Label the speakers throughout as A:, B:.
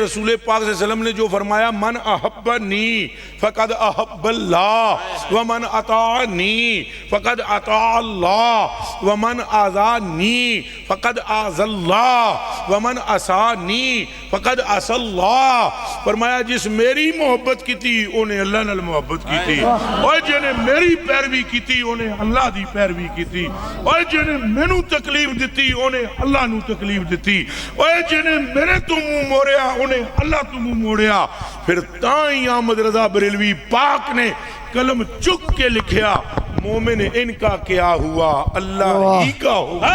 A: رسول پاک صلی اللہ علیہ وسلم نے جو فرمایا من احبنی فقد احب اللہ ومن اطاعنی فقد اطاع اللہ ومن آذانی فقد آذى اللہ ومن عصانی فقد عصى اللہ. فرمایا جس میری محبت کی تھی انہیں اللہ نال محبت کی تھی، اور جنہیں میری پیروی کی تھی انہیں اللہ دی پیروی کی تھی، اور جنہیں مینوں تکلیف دیتی انہیں اللہ نو تکلیف دیتی، اور جنہیں میرے تو منہ موڑیا انہیں اللہ تو منہ موڑیا. پھر تائیں احمد رضا بریلوی پاک نے قلم چک کے لکھیا مومن ان کا کیا ہوا اللہ ہی کا ہوا،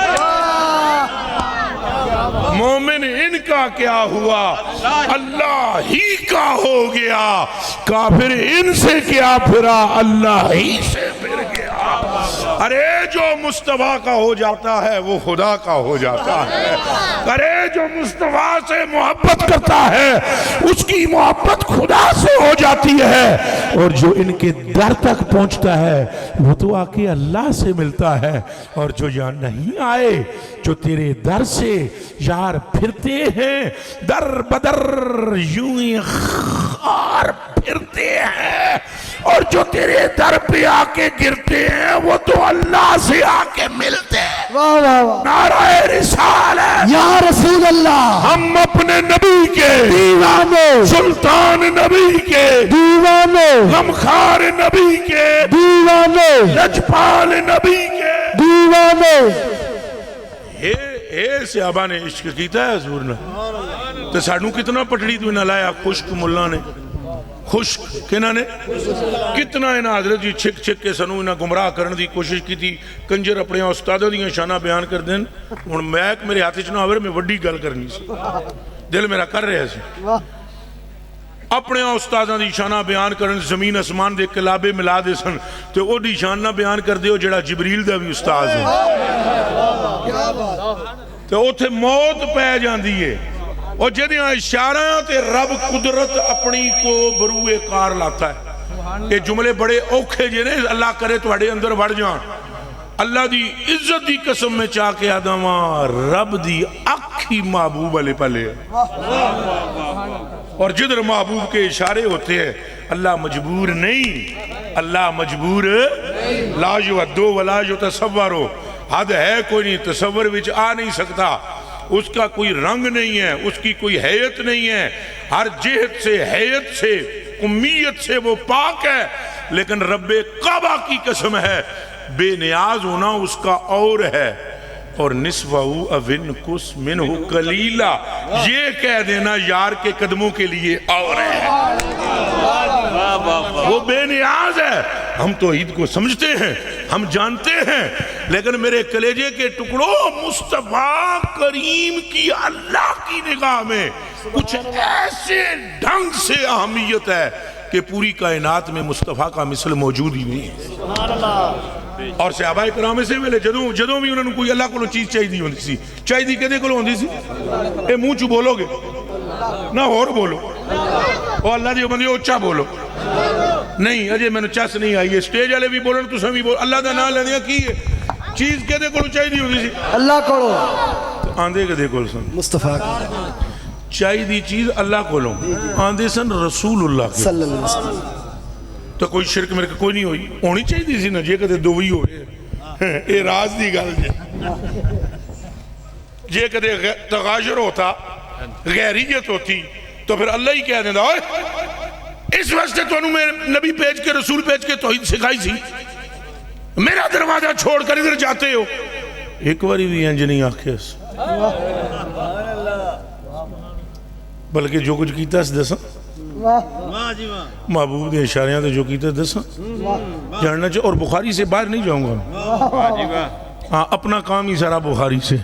A: مومن ان کا کیا ہوا اللہ ہی کا ہو گیا، کافر ان سے کیا پھرا اللہ ہی سے پھر گیا. ارے جو مصطفیٰ کا ہو جاتا ہے وہ خدا کا ہو جاتا ہے. ارے جو مصطفیٰ سے محبت کرتا ہے اس کی محبت خدا سے ہو جاتی ہے، اور جو ان کے در تک پہنچتا ہے وہ تو آ کے اللہ سے ملتا ہے. اور جو یہاں نہیں آئے، جو تیرے در سے یار پھرتے ہیں در بدر یوں ہی خار پھرتے ہیں، اور جو تیرے در پہ آ کے گرتے ہیں وہ تو اللہ سے آ کے ملتے ہیں. نعرہ رسالت
B: یا رسول اللہ،
A: ہم اپنے نبی کے
B: دیوانوں،
A: سلطان نبی کے
B: دیوانوں،
A: غمخوار نبی کے
B: دیوانوں،
A: لجپال نبی کے
B: دیوانوں.
A: اے صحابہ نے عشق کیتا ہے حضور نے تو سانوں کتنا پٹڑی تو نہ لایا خشک ملا نے، خشک کہنا نے کتنا انہاں حضرت جی چھک چھک کے سنوں انہاں گمراہ کرنے دی کوشش کی تھی. کنجر اپنے استادوں دیاں شانہ بیان کر دیں. اور میک میرے ہاتھ چنا ہوئے میں وڈی گل کرنی سی، دل میرا کر رہے سی. اپنے استاداں دی شانہ بیان کرن زمین اسمان دے کلابے ملا دے سن تو او دی شانہ بیان کر دے جڑا جبریل دا بھی استاد ہے تو اوتھے موت پہ جاندی ہے. اور جدیاں اشارہ تے رب قدرت اپنی کو بروئے کار لاتا ہے. یہ جملے بڑے اوکھے جنے اللہ کرے تو ہڑے اندر بڑھ جان. اللہ دی عزت دی قسم میں چاہ کے آدماں رب دی اکھی محبوب علی پلے، اور جدر محبوب کے اشارے ہوتے ہیں اللہ مجبور نہیں، اللہ مجبور لا یعدو ولا یتصورو. حد ہے کوئی نہیں، تصور وچ آ نہیں سکتا. اس کا کوئی رنگ نہیں ہے، اس کی کوئی حیت نہیں ہے، ہر جہت سے حیت سے امیت سے وہ پاک ہے. لیکن رب کعبہ کی قسم ہے بے نیاز ہونا اس کا اور ہے، اور نصفہو اوین کس منہ قلیلہ یہ کہہ دینا یار کے قدموں کے لیے اور ہے. وہ بے نیاز ہے. ہم توحید کو سمجھتے ہیں، ہم جانتے ہیں، لیکن میرے کلیجے کے ٹکڑوں مصطفیٰ کریم کی اللہ کی نگاہ میں کچھ ایسے ڈھنگ سے اہمیت ہے کہ پوری کائنات میں مصطفیٰ کا مثل موجود ہی نہیں ہے. اور صحابہ کرام سے ملے جدوں بھی انہوں نے کوئی اللہ کو چیز چاہیے ہوندی سی، چاہیے کہتے کو ہوندی سی اے منہ چو بولو گے نہ اور بولو، اور اللہ دی بندی اچھا بولو نہیں اجے میں نے چس نہیں آئی ہے. سٹیج والے بھی بولن تو سمی بول اللہ دا نام لیندیاں کی ہے چیز کہتے کو چاہیے ہوندی سی
B: اللہ کو
A: آندے کہتے کو سن
B: مصطفیٰ
A: چاہیے دی چیز اللہ کو لوں آندے سن رسول اللہ کے
B: صلی اللہ علیہ وسلم.
A: تو کوئی شرک میرے کوئی نہیں ہوئی ہونی چاہیے سی نا جے کہتے دو ہی ہوئے اے راز دی گل جے کہتے تغاشر ہوتا غیریت ہوتی تو پھر اللہ ہی کہہ دینا اس واسطے تو انہوں میں نبی پیج کے رسول پیج کے توحید سکھائی سی، میرا دروازہ چھوڑ کر ادھر جاتے ہو. ایک باری بھی انج نہیں آکھے بلکہ جو کچھ کیتا اس دساں محبوب دے اشاریاں دے جو کیتا دساں جاننا چاہے. اور بخاری سے باہر نہیں جاؤں گا، ہاں اپنا کام ہی سارا بخاری سے.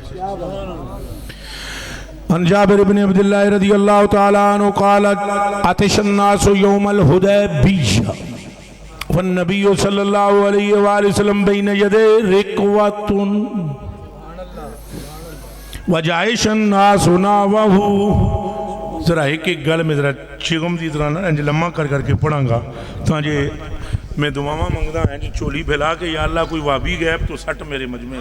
A: عن جابر بن عبداللہ رضی اللہ تعالیٰ عنہ قال عطش الناس یوم الحدیبیہ والنبی صلی اللہ علیہ وآلہ وسلم بین یدے رکوت وجائش الناس ناوہو. ذرا ایک گل میں ذرا چگم دی طرح نا لمحہ کر کے پڑھاں گا تاں جے میں دعاواں منگدا ہے جی چولی پھیلا کے یا اللہ کوئی وابی غیب تو سٹ میرے مجمع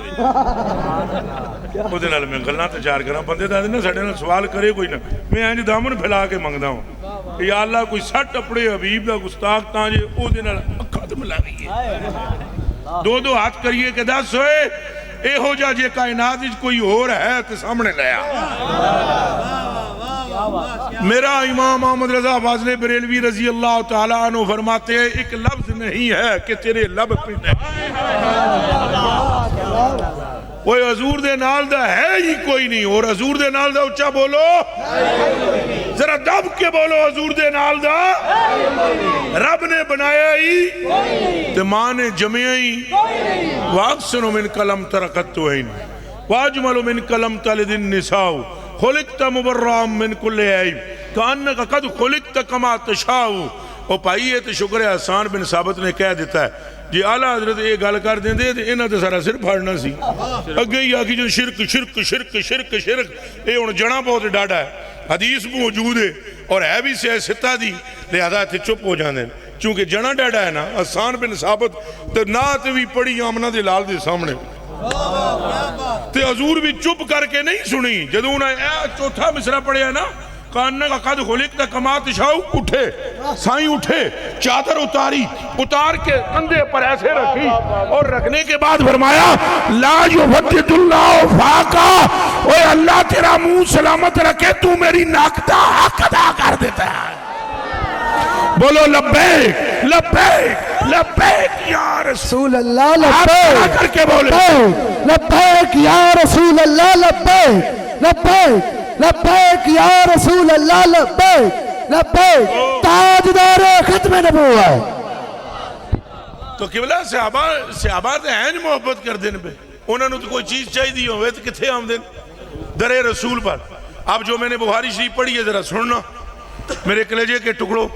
A: وچ نال میں گلاں تے چار کراں بندے دے نا ساڈے نال سوال کرے کوئی نہ میں انج دامن پھیلا کے منگدا ہوں کہ یا اللہ کوئی سٹ اپنے حبیب دا گستاخ تاں جے او دے نال اکھاں تے ملاویے دو دو ہاتھ کریے کہ دس ہوئے اے ہو جا جے کائنات وچ کوئی اور ہے تے سامنے لے آ میرا امام احمد رضا فاضل بریلوی رضی اللہ تعالیٰ عنہ فرماتے ہیں ایک لفظ نہیں ہے کہ تیرے لب پہ نہیں کوئی حضور دے نال دا ہے ہی کوئی نہیں اور حضور دے نال دا اچھا بولو ذرا دب کے بولو حضور دے نال دا رب نے بنایا ہی تے ماں نے جمعیا ہی واقسن من کلم ترکت توہین واجمل من کلم تلد النساء خلقت مبرام من کل عیب کانکا قد خلقت کما تشاؤ او پائیے تو شکر حسان بن ثابت نے کہہ دیتا ہے جی اعلیٰ حضرت یہ گل کر دیں دے انہاں تے سارا سر پھاڑنا سی اگے ہی آکی جو شرک شرک شرک شرک شرک اے ان جڑا بہت ڈاڑا ہے حدیث موجود ہے اور ہے بھی سے ستہ دی لہذا تے چپ ہو جاندے چونکہ جڑا ڈاڑا ہے نا حسان بن ثابت تے نات بھی پڑی آمنہ دے لال دے سامنے تے حضور بھی چپ کر کے نہیں سنی جدوں نے چوتھا مصرع پڑھیا ہے نا کاننا کا قد خلقت کما تشاؤ اٹھے سائیں اٹھے چادر اتار کے کندھے پر ایسے رکھی اور رکھنے کے بعد فرمایا لا یفتت اللہ فاقا اوے اللہ تیرا منہ سلامت رکھے تو میری ناکتا حق ادا کر دیتا ہے بولو لبیک لبیک لبیک یا رسول
B: اللہ
A: لبیک کر کے بولے
B: لبیک یا رسول اللہ لبیک لبیک لبیک یا رسول اللہ لبیک لبیک تاجدار ختم نبوت
A: تو قبلہ صحابہ تے ہیں محبت کر دین پہ انہوں نے تو کوئی چیز چاہی دی ہوئے تو کتھے ہم دین در رسول پر اب جو میں نے بخاری شریف پڑھی ہے ذرا سننا میرے کلیجے کے ٹکڑوں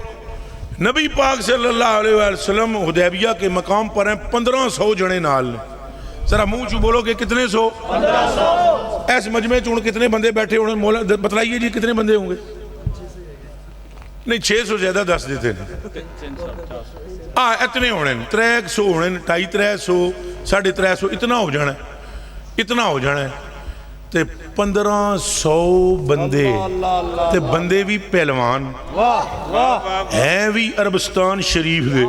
A: نبی پاک صلی اللہ علیہ وسلم حدیبیہ کے مقام پر ہیں 1500 جنے نال ذرا منہ چو بولو کہ کتنے سو 1500 ایس مجمع چون کتنے بندے بیٹھے انہوں مولا بتلائیے جی کتنے بندے ہوں گے نہیں 600 زیادہ دس دیتے ہیں اتنے ہونے 300 ہونے 250 350 اتنا ہو جانا ہے اتنا ہو جانا ہے تے 1500 بندے تے بندے بھی پہلوان ہیں بھی عربستان شریف دے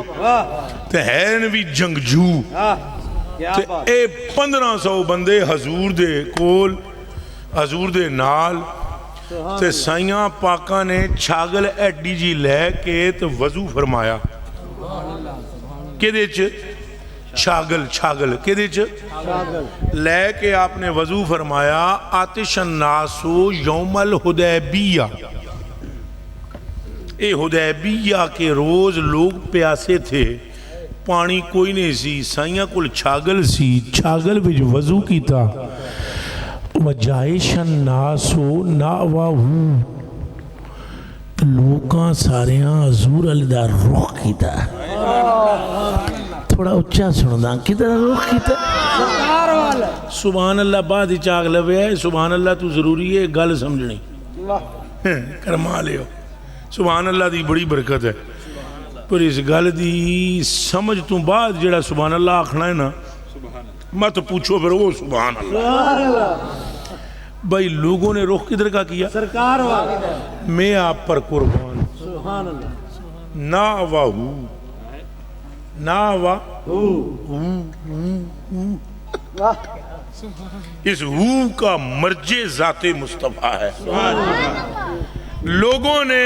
A: تے ہیں بھی جنگجو تے اے 1500 بندے حضور دے کول حضور دے نال تے سائیاں پاکاں نے چھاگل ایڈی جی لے کے تے وضو فرمایا کہ دے چھاگل کہ دے لے کے آپ نے وضو فرمایا آتش الناسو یوم الحدیبیہ اے حدیبیہ کے روز لوگ پیاسے تھے پانی کوئی نہیں سی سائیاں کل چھاگل سی چھاگل بج وضو کی تا وجائش الناسو ناواہو لوکاں ساریاں حضور اللہ رخ کی تا تھوڑا اچھا سندا کدھر رخ کی تا سبحان اللہ بعد ہی چاگ لوے ہے سبحان اللہ تو ضروری ہے گل سمجھنی کرما لے ہو سبحان اللہ دی بڑی برکت ہے پر اس گل دی سمجھ تو بعد جڑا سبحان اللہ آکھنا ہے نا مت پوچھو پھر وہ سبحان اللہ بھائی لوگوں نے رخ کدھر کا کیا
B: سرکار
A: میں آپ پر قربان
B: سبحان اللہ
A: ناواہو ناواہو اس ہو کا مرجع ذات مصطفیٰ ہے لوگوں نے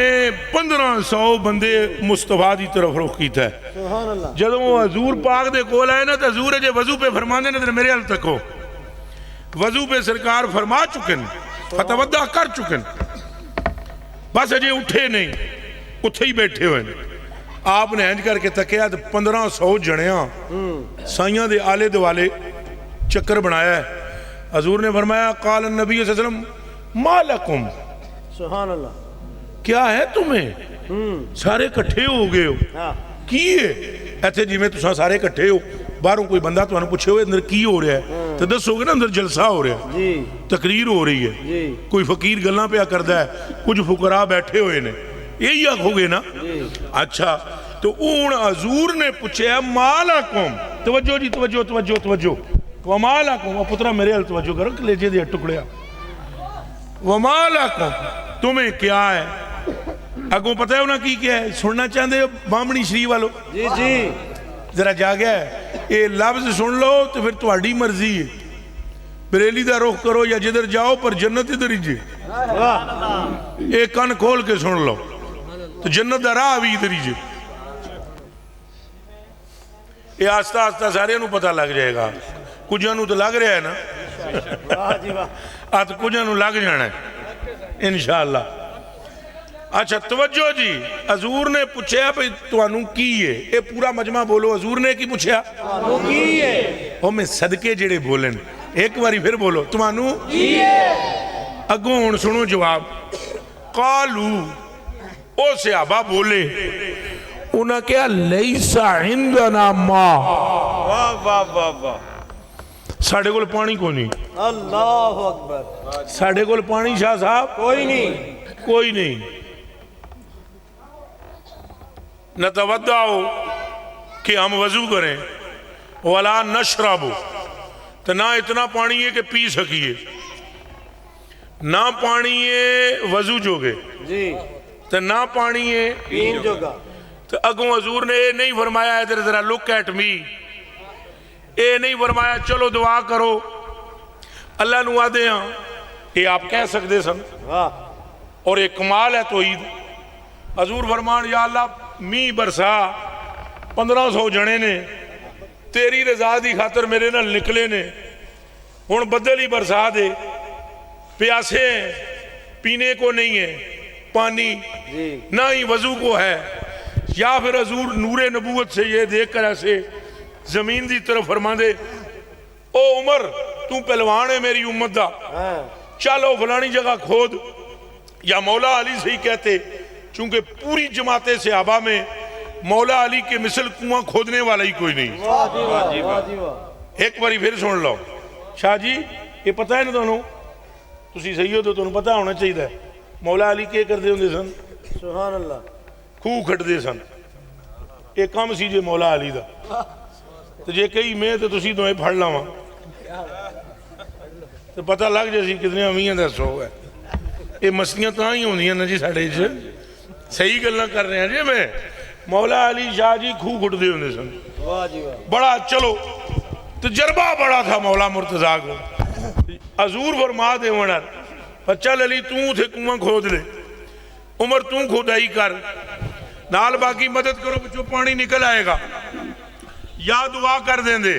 A: 1500 بندے مصطفیٰ دی طرف رخ کیتا ہے جدوں حضور پاک دے کول آئے نا تو حضور جے وضو پہ فرماندے نے میرے حل تک ہو وضو پہ سرکار فرما چکن فتودہ کر چکن بس اجے اٹھے نہیں اتھے ہی بیٹھے ہوئے آپ نے ہنج کر کے تکیا 1500 جنیاں سائیاں دے آلے دوالے چکر بنایا ہے حضور نے فرمایا قال النبی صلی اللہ علیہ وسلم ما لکم
B: سبحان اللہ
A: کیا ہے تمہیں سارے کٹھے ہو گئے ہو کیے ایتھے جی میں تساں سارے کٹھے ہو باہروں کوئی بندہ تو انہوں پوچھے ہوئے اندر کی ہو رہا ہے تو دس ہوگے نا اندر جلسہ ہو رہا ہے تقریر ہو رہی ہے کوئی فقیر گلنا پہ کردہ ہے کچھ فقراء بیٹھے ہوئے نے یہی آنکھ ہو گئے نا اچھا تو اون حضور نے پوچھا مالکم، توجہ جی توجہ توجہ توجہ، ومالکم، وہ پترا میرے حل توجہ کرو کلیجے دیا ٹکڑیا، ومالکم تمہیں کیا ہے؟ اگوں پتہ ہے انہاں کی کیا ہے؟ سننا چاہتے ہو بامنی شریف والو؟
B: جی جی
A: ذرا جا گیا ہے یہ لفظ سن لو تو پھر تہاڈی مرضی ہے، بریلی دا رخ کرو یا جدھر جاؤ پر جنت ادھر ہی جے، ایک کان کھول کے سن لو تو جنت دا راہ بھی ادھر ہی جے۔ یہ آستہ آستہ سارے نو پتہ لگ جائے گا، کچھ نو تو لگ رہا ہے نا،
B: واہ جی واہ
A: آت کچھ نو لگ جانا ہے انشاءاللہ۔ اچھا توجہ جی، حضور نے پوچھا پہ توانوں کی ہے، اے پورا مجمع بولو حضور نے کی پوچھا؟
B: توانوں کی ہے،
A: وہ میں صدقے جڑے بولن، ایک باری پھر بولو توانوں کی ہے، اگوں ہن سنو جواب، قالو او صحابہ بولے، انہاں کیا لیسا عندنا ما،
B: واہ واہ واہ واہ،
A: ساڑھے کول پانی کو نہیں،
B: اللہ اکبر،
A: ساڑھے کول پانی شاہ صاحب
B: کوئی نہیں،
A: کوئی نہیں، نتودعو کہ ہم وضو کریں، ولا نشربو تو نہ اتنا پانی ہے کہ پی سکیے، نہ پانی ہے وضو جوگے
B: جی
A: تو نہ پانی ہے
B: پین جوگا،
A: تو اگوں حضور نے اے نہیں فرمایا ادھر ذرا لک ایٹ می، اے نہیں فرمایا چلو دعا کرو اللہ نو آدے ہاں، یہ آپ کہہ سکتے سن،
B: واہ
A: اور ایک کمال ہے توحید۔ حضور فرمان یا اللہ می برسا 1500 جنے نے تیری رضا دی خاطر میرے نال نکلے نے، ہن بدل ہی برسا دے، پیاسے ہیں پینے کو نہیں ہے پانی،
B: جی
A: نہ ہی وضو کو ہے، یا پھر حضور نور نبوت سے یہ دیکھ کر ایسے زمین دی طرف فرما دے او عمر تو پہلوان ہے میری امت دا،
B: ہاں
A: چلو فلانی جگہ کھود، یا مولا علی سے ہی کہتے چونکہ پوری جماعت صحابہ میں مولا علی کے مثل کنواں کھودنے والا ہی کوئی نہیں۔
B: واہ جی واہ واہ جی واہ،
A: ایک باری پھر سن لو شاہ جی، یہ پتہ ہے نا تانوں، تسی صحیح ہو تو تانوں پتہ ہونا چاہیے مولا علی کیا کردے ہوندے سن؟
B: سبحان اللہ،
A: خوہ کھٹدے سن، ایک کام سی جے مولا علی دا، تو جے کئی میں تو تسی تو پڑھ لاواں تو پتہ لگ جائے سی کتنے امیاں دا سو ہے۔ یہ مسئلیاں تاں ہی ہوندیاں نا جی ساڑھے جے، صحیح گلنا کر رہے ہیں جی میں، مولا علی شاہ جی خوہ کھٹدے ہوندے سن،
B: واہ جی واہ،
A: بڑا چلو تجربہ بڑا تھا مولا مرتضیٰ کو، حضور فرما دے ونر چل علی تو تھے کنواں کھود لے، عمر تو کھودائی کر، نال باقی مدد کرو بچو پانی نکل آئے گا، یا دعا کر دیں دے،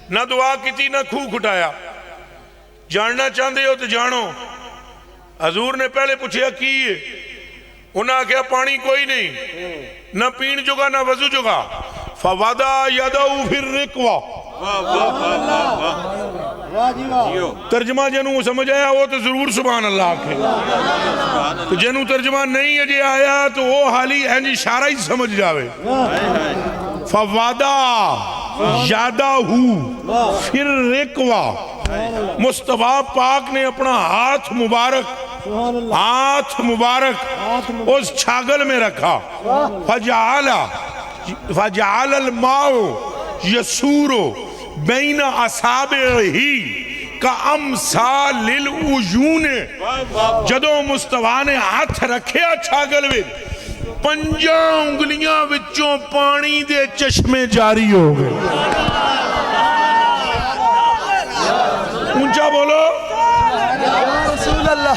A: نہ دعا کیتی نہ خوہ کھٹایا، جاننا چاہتے ہو تو جانو، حضور نے پہلے پوچھا کی ہے، انہاں کیا پانی کوئی نہیں، نہ پین جگہ نہ وضو جگہ، فَوَدَا يَدَوْ فِي الرِّقْوَةِ،
B: واہ جی واہ،
A: ترجمہ جنوں سمجھ آیا وہ تو ضرور سبحان اللہ آکھے، تو جنوں ترجمہ نہیں اجے آیا تو وہ حالی اینج اشارہ ہی سمجھ جاوے، فَوَدَا يَدَوْ فِي الرِّقْوَةِ، مصطفیٰ پاک نے اپنا ہاتھ مبارک
B: سبحان اللہ،
A: ہاتھ مبارک اس چھاگل میں رکھا، فَجَعَلَ الْمَاءُ يَسُورُ بَيْنَ أَصَابِعِهِ كَأَمْثَالِ الْعُيُونِ، جدوں مصطفیٰ نے ہاتھ رکھیا چھاگل میں، 5 انگلیاں وچوں پانی دے چشمے جاری ہو گئے، اونچا بولو
B: یا رسول اللہ،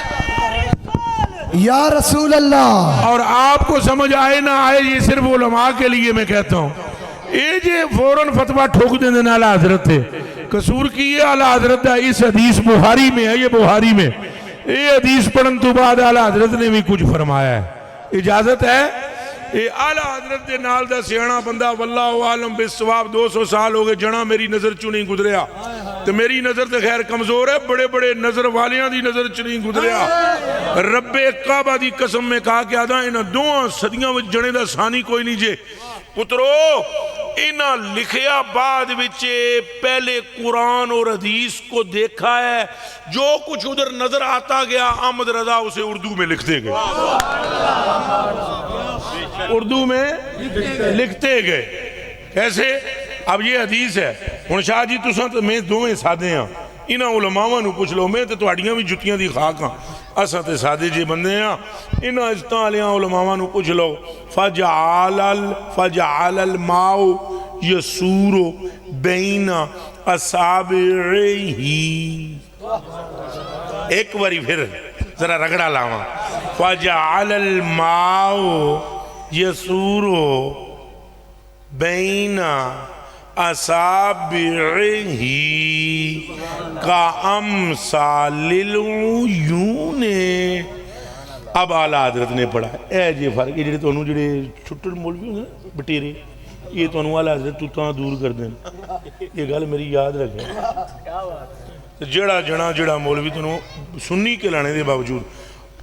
B: یا رسول اللہ،
A: اور آپ کو سمجھ آئے نہ آئے یہ صرف علماء کے لیے میں کہتا ہوں، اے جے فوراً فتوہ ٹھوک دیں دینا اعلیٰ حضرت تھے، قصور کی یہ اعلیٰ حضرت ہے، اس حدیث بخاری میں ہے، یہ بخاری میں یہ حدیث پڑھن تو بعد اعلیٰ حضرت نے بھی کچھ فرمایا ہے، اجازت ہے، یہ اعلیٰ حضرت دے نال دا سیانا بندہ واللہ عالم بالصواب 200 سال ہو گئے جنا میری نظر چوں نہیں گزریا، تو میری نظر تو خیر کمزور ہے، بڑے بڑے نظر والیاں دی نظر چوں نہیں گزریا، رب کعبہ دی قسم میں کہا کہ آدھا انہاں دوہاں صدیاں وچ جنے دا ثانی کوئی نہیں جے، پترو انہاں لکھیا بعد وچے پہلے قرآن اور حدیث کو دیکھا ہے، جو کچھ ادھر نظر آتا گیا احمد رضا اسے اردو میں لکھتے گئے، اردو میں لکھتے گئے. کیسے؟ اب یہ حدیث ہے. ہن شاہ جی تساں تے میں دوویں سادے ہاں, انہاں علماء نو پوچھ لو, میں تے تہاڈیاں بھی جتیاں دی خاک ہاں, اساں تے سادے جی بندے ہاں. انہاں عزتاں والیاں علماء نو پوچھ لو. فجعل الماء یسور بین اصابعہ. ایک باری پھر ذرا رگڑا لاواں. فجعل الماء یسور بین اصابعہ کامثال العیون. اب اعلیٰ حضرت نے پڑھا اے جی فرق یہ جڑے تانوں جڑے چھٹڑ مولوی ہوندے نا بٹیرے, یہ تانوں اعلیٰ حضرت تو تاں دور کر دین. یہ گل میری یاد رکھیں. جڑا جڑا مولوی تانوں سنی کے لانے دے باوجود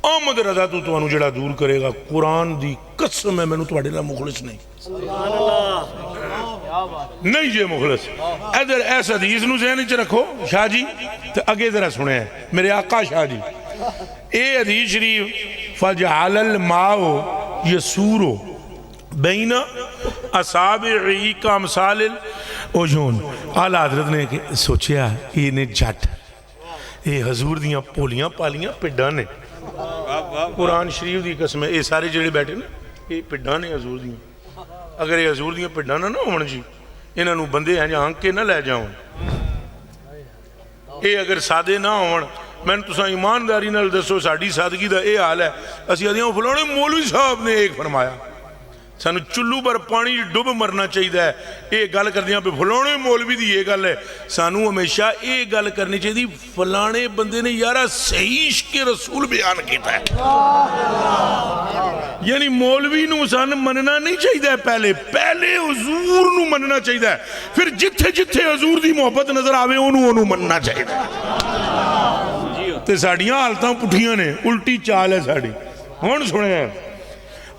A: احمد رضا تو تانوں جڑا دور کرے گا, قرآن دی قسم ہے مینوں تواڈے نال مخلص نہیں. نہیں جی مخلص. ادھر ایس حدیث نو ذہن وچ رکھو شاہ جی, تے اگے ذرا سنیں میرے آقا شاہ جی. اے حدیث شریف فجعل الماء یسور بین اصابعہ کامثال العیون. اعلیٰ حضرت نے سوچیا یہ نے جٹ یہ حضور دیاں پولیاں پالیاں پڈاں نے. قرآن شریف دی قسم ہے, یہ سارے جڑے بیٹھے نا یہ پڈاں نے حضور دیاں. اگر یہ حضور دیاں پڈاں نہ ہون جی, انہاں نو بندے ہیں جہاں کے نہ لے جاؤں. یہ اگر سادے نہ ہون, میں نے تساں ایمانداری نال دسو ساڈی سادگی دا اے حال ہے. اسی آدھیاں فلانے مولوی صاحب نے ایک فرمایا, سانو چلو بر پانی ڈب مرنا چاہیے. یہ گل کردیاں پہ فلانے مولوی دی یہ گل ہے. سانو ہمیشہ یہ گل کرنی چاہیے فلانے بندے نے یارہ صحیح عشق رسول بیان کیتا ہے. یعنی مولوی نو سان مننا نہیں چاہیے, پہلے حضور نو مننا چاہیے, پھر جتھے جتھے حضور دی محبت نظر آوے انہوں مننا چاہیے. تے ساڑیاں حالتاں پٹھیاں نے, الٹی چال ہے ساڑی. ہون سنے ہیں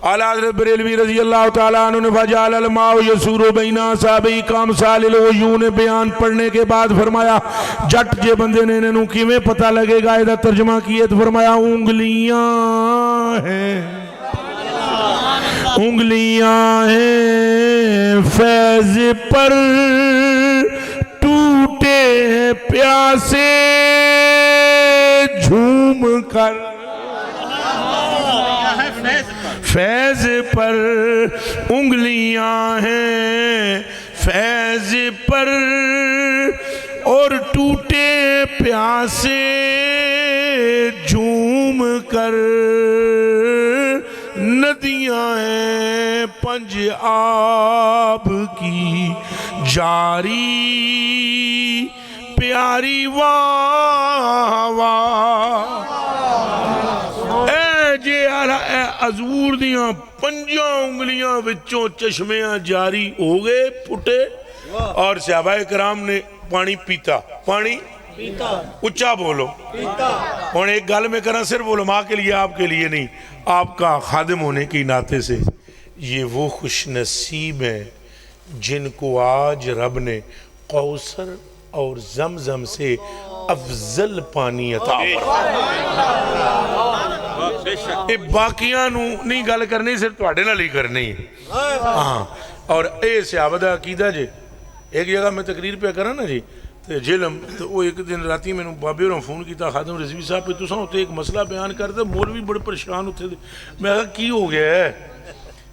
A: اعلیٰ حضرت بریلوی رضی اللہ تعالیٰ عنہ نے فجعل الماء یسور بین اصابعہ کامثال العیون بیان پڑھنے کے بعد فرمایا جٹ جے بندے نے انہوں کیویں پتہ لگے گا. ایدہ ترجمہ کیے تو فرمایا انگلیاں ہیں فیض پر ٹوٹے پیاسے جھوم کر. فیض پر انگلیاں ہیں فیض پر اور ٹوٹے پیاسے جھوم کر. ندیاں ہیں پنج آب کی جاری پیاری واہ واہ. اے حضور دیاں پنجاں انگلیاں وچوں چشمیاں جاری ہو گئے پھٹے, اور صحابہ کرام نے پانی پیتا. پانی اچھا بولو. اور ایک گل میں کرنا صرف علماء کے لیے, آپ کے لیے نہیں, آپ کا خادم ہونے کی ناطے سے. یہ وہ خوش نصیب ہیں جن کو آج رب نے کوثر اور زمزم سے افضل پانی عطا فرمایا. باقیاں نو نہیں گل کرنی, صرف تواڈے نال ہی کرنی ہے. ہاں, اور اے صحابہ دا عقیدہ جی. ایک جگہ میں تقریر پہ کرا نا جی, تے جلم تو وہ ایک دن راتی میں بابے اور فون کیتا خادم رضوی صاحب پہ, تساں ہوتے ایک مسئلہ بیان کرتے, مولوی بڑے پریشان ہوتے. میں کہا کی ہو گیا ہے؟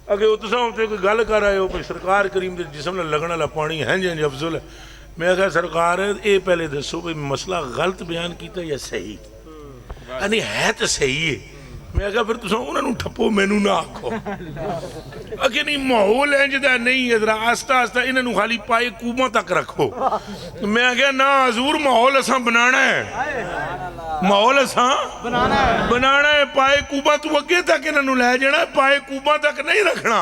A: اگر وہ تساں ہوتے کوئی گل کر رہے ہو سرکار کریم دے جسم نال لگن والا پانی ہے جی افضل ہے. میں کہا سرکار اے پہلے دسو بھئی مسئلہ غلط بیان کیتا یا صحیح؟ یعنی ہے تو صحیح ہے. میں کہا پھر تساں انہوں نے ٹھپو مینوں نہ آکھو. اگر نہیں ماحول ہے جدا نہیں ادھر آستہ آستہ انہوں نے خالی پائے کوباں تک رکھو. میں کہا نا حضور ماحول اساں بنانا ہے, ماحول اساں بنانا ہے. پائے کوباں تو اگے تک انہوں نے لے جانا, پائے کوباں تک نہیں رکھنا.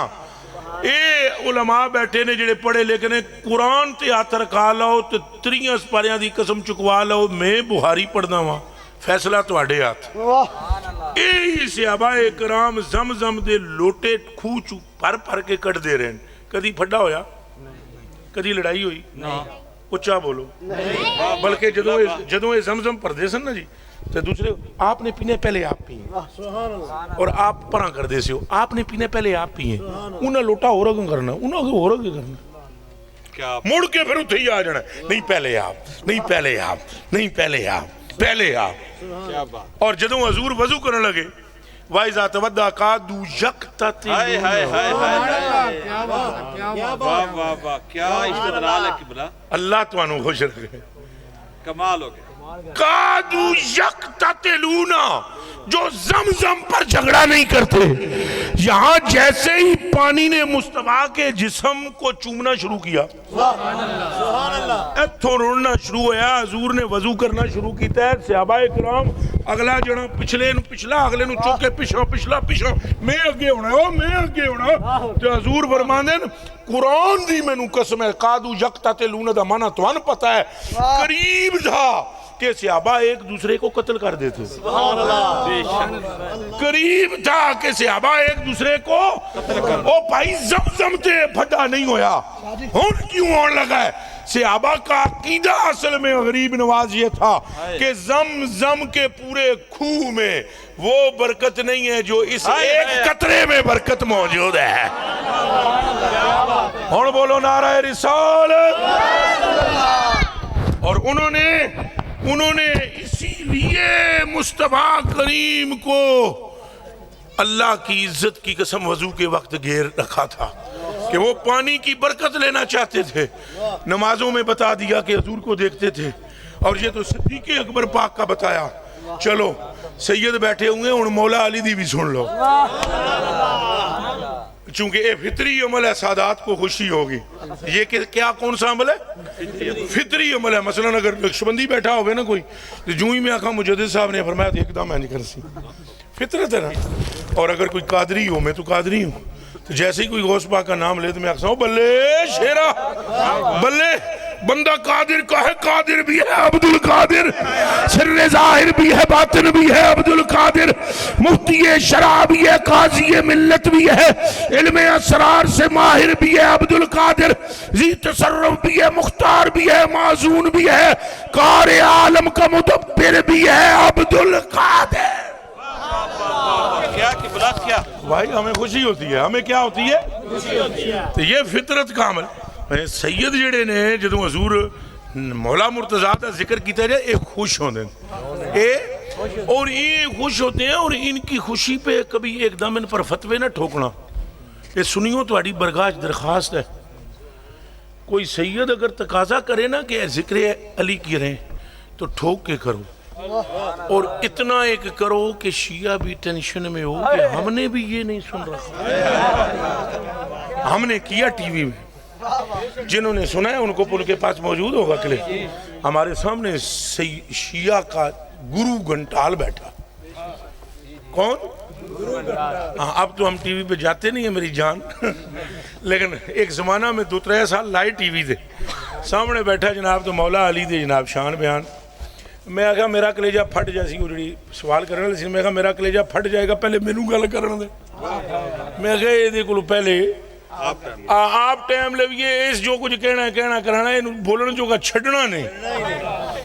A: اے علماء بیٹھے نے جڑے پڑھے لکھے نے, قرآن تے ہاتھ رکھا لو تے 3 سپاریاں دی قسم چکوا لو, میں بخاری پڑھنا وا, فیصلہ تواڈے ہاتھ. اے صحابہ کرام زمزم دے لوٹے کھو چو پر پر کے کٹ دے رہے ہیں. کدی پھڈا ہویا؟ کدی لڑائی ہوئی؟ اچھا بولو. بلکہ جدوں یہ زمزم پردے سن نا جی, تو دوسرے آپ نے پینے پہلے آپ پیئے اور آپ پرا کر دے سے ہو آپ نے پینے پہلے آپ پیئے انہیں لوٹا ہو رہا کرنا انہیں ہو رہا کرنا مڑ کے پھر اتھے ہی آ جانا نہیں پہلے آپ نہیں پہلے آپ نہیں پہلے آپ پہلے آپ اور جدوں حضور وضو کرنے لگے وَإِذَا تَوَدَّعَ قَعَدُوا يَقْتَتِلُونَ
C: کیا استدلال ہے قبلہ
A: اللہ تو انہوں خوش رکھے
C: کمال ہو گیا
A: قَعَدُوا يَقْتَتِلُونَ جو زمزم پر جھگڑا نہیں کرتے یہاں جیسے ہی پانی نے مصطفیٰ کے جسم کو چومنا شروع کیا ایتھوں روڑنا شروع ہویا حضور نے وضو کرنا شروع کیتا ہے صحابہ اکرام اگلا جڑا پچھلے نو پچھلا اگلے نو چوکے پچھلا میں اگے ہونا میں اگے ہونا تو حضور فرماندن قرآن دی میں نو قسم ہے قادو یقتتلون دا معنی تو ان پتہ ہے قریب تھا کہ صحابہ ایک دوسرے کو قتل کر دیتے قریب تھا کہ صحابہ ایک دوسرے کو او بھائی زمزم تے پھٹا نہیں ہویا ہون کیوں ہون لگا ہے صحابہ کا عقیدہ اصل میں غریب نواز یہ تھا کہ زمزم کے پورے کھو میں وہ برکت نہیں ہے جو اس ایک قطرے میں برکت موجود ہے اور بولو نعرہ رسالت اور انہوں نے اسی لیے مصطفیٰ کریم کو اللہ کی عزت کی قسم وضو کے وقت گھیر رکھا تھا کہ وہ پانی کی برکت لینا چاہتے تھے نمازوں میں بتا دیا کہ حضور کو دیکھتے تھے اور یہ تو صدیق اکبر پاک کا بتایا چلو سید بیٹھے ہوئے ان مولا علی دی بھی سن لو چونکہ اے فطری عمل ہے سادات کو خوشی ہوگی یہ کیا کون سا عمل ہے فطری عمل ہے مثلا اگر نقشبندی بیٹھا ہوئے نا کوئی تو جو ہی میں آقا مجدد صاحب نے فرمایا تو ایک دم میں نہیں کر سی فطرت ہے نا اور اگر کوئی قادری ہو میں تو قادری ہوں تو جیسے ہی کوئی غوث پاک کا نام لے تو میں آخسا ہوں بلے شیرہ بلے بندہ قادر کا ہے قادر بھی ہے عبدالقادر سر ظاہر بھی ہے باطن بھی ہے عبدالقادر مفتی شرع بھی ہے قاضی ملت بھی ہے علم اسرار سے ماہر بھی ہے عبدالقادر ذی تصرف بھی ہے مختار بھی ہے معزون بھی ہے قار عالم کا مدبر بھی ہے عبدالقادر
C: کیا قبلہ کیا
A: بھائی ہمیں خوشی ہوتی ہے ہمیں کیا ہوتی ہے تو یہ فطرت کا عمل سید جڑے نے جدوں حضور مولا مرتضیٰ کا ذکر کیتا جائے ایک خوش ہوتے ہیں اور یہ خوش ہوتے ہیں اور ان کی خوشی پہ کبھی ایک دم ان پر فتوے نہ ٹھوکنا یہ سنیو تو اڑی برگاہ درخواست ہے کوئی سید اگر تقاضا کرے نا کہ ذکر علی کی رہیں تو ٹھوک کے کرو اور اتنا ایک کرو کہ شیعہ بھی ٹینشن میں ہو کہ ہم نے بھی یہ نہیں سن رکھا ہم نے کیا ٹی وی میں جنہوں نے سنا ہے ان کو ان کے پاس موجود ہوگا کلپ ہمارے سامنے شیعہ کا گرو گھنٹال بیٹھا کون اب تو ہم ٹی وی پہ جاتے نہیں ہیں میری جان لیکن ایک زمانہ میں 2-3 سال لائے ٹی وی دے سامنے بیٹھا جناب تو مولا علی دے جناب شان بیان میں کہا میرا کلیجہ پھٹ جیسی جڑی سوال کرنے لسی میں کہا میرا کلیجہ پھٹ جائے گا پہلے مینوں گل کرنے دے میں کہا یہ دیکھو پہلے آپ ٹائم لے اس جو کچھ کہنا کرانا بولنے جو کا چھڑنا نہیں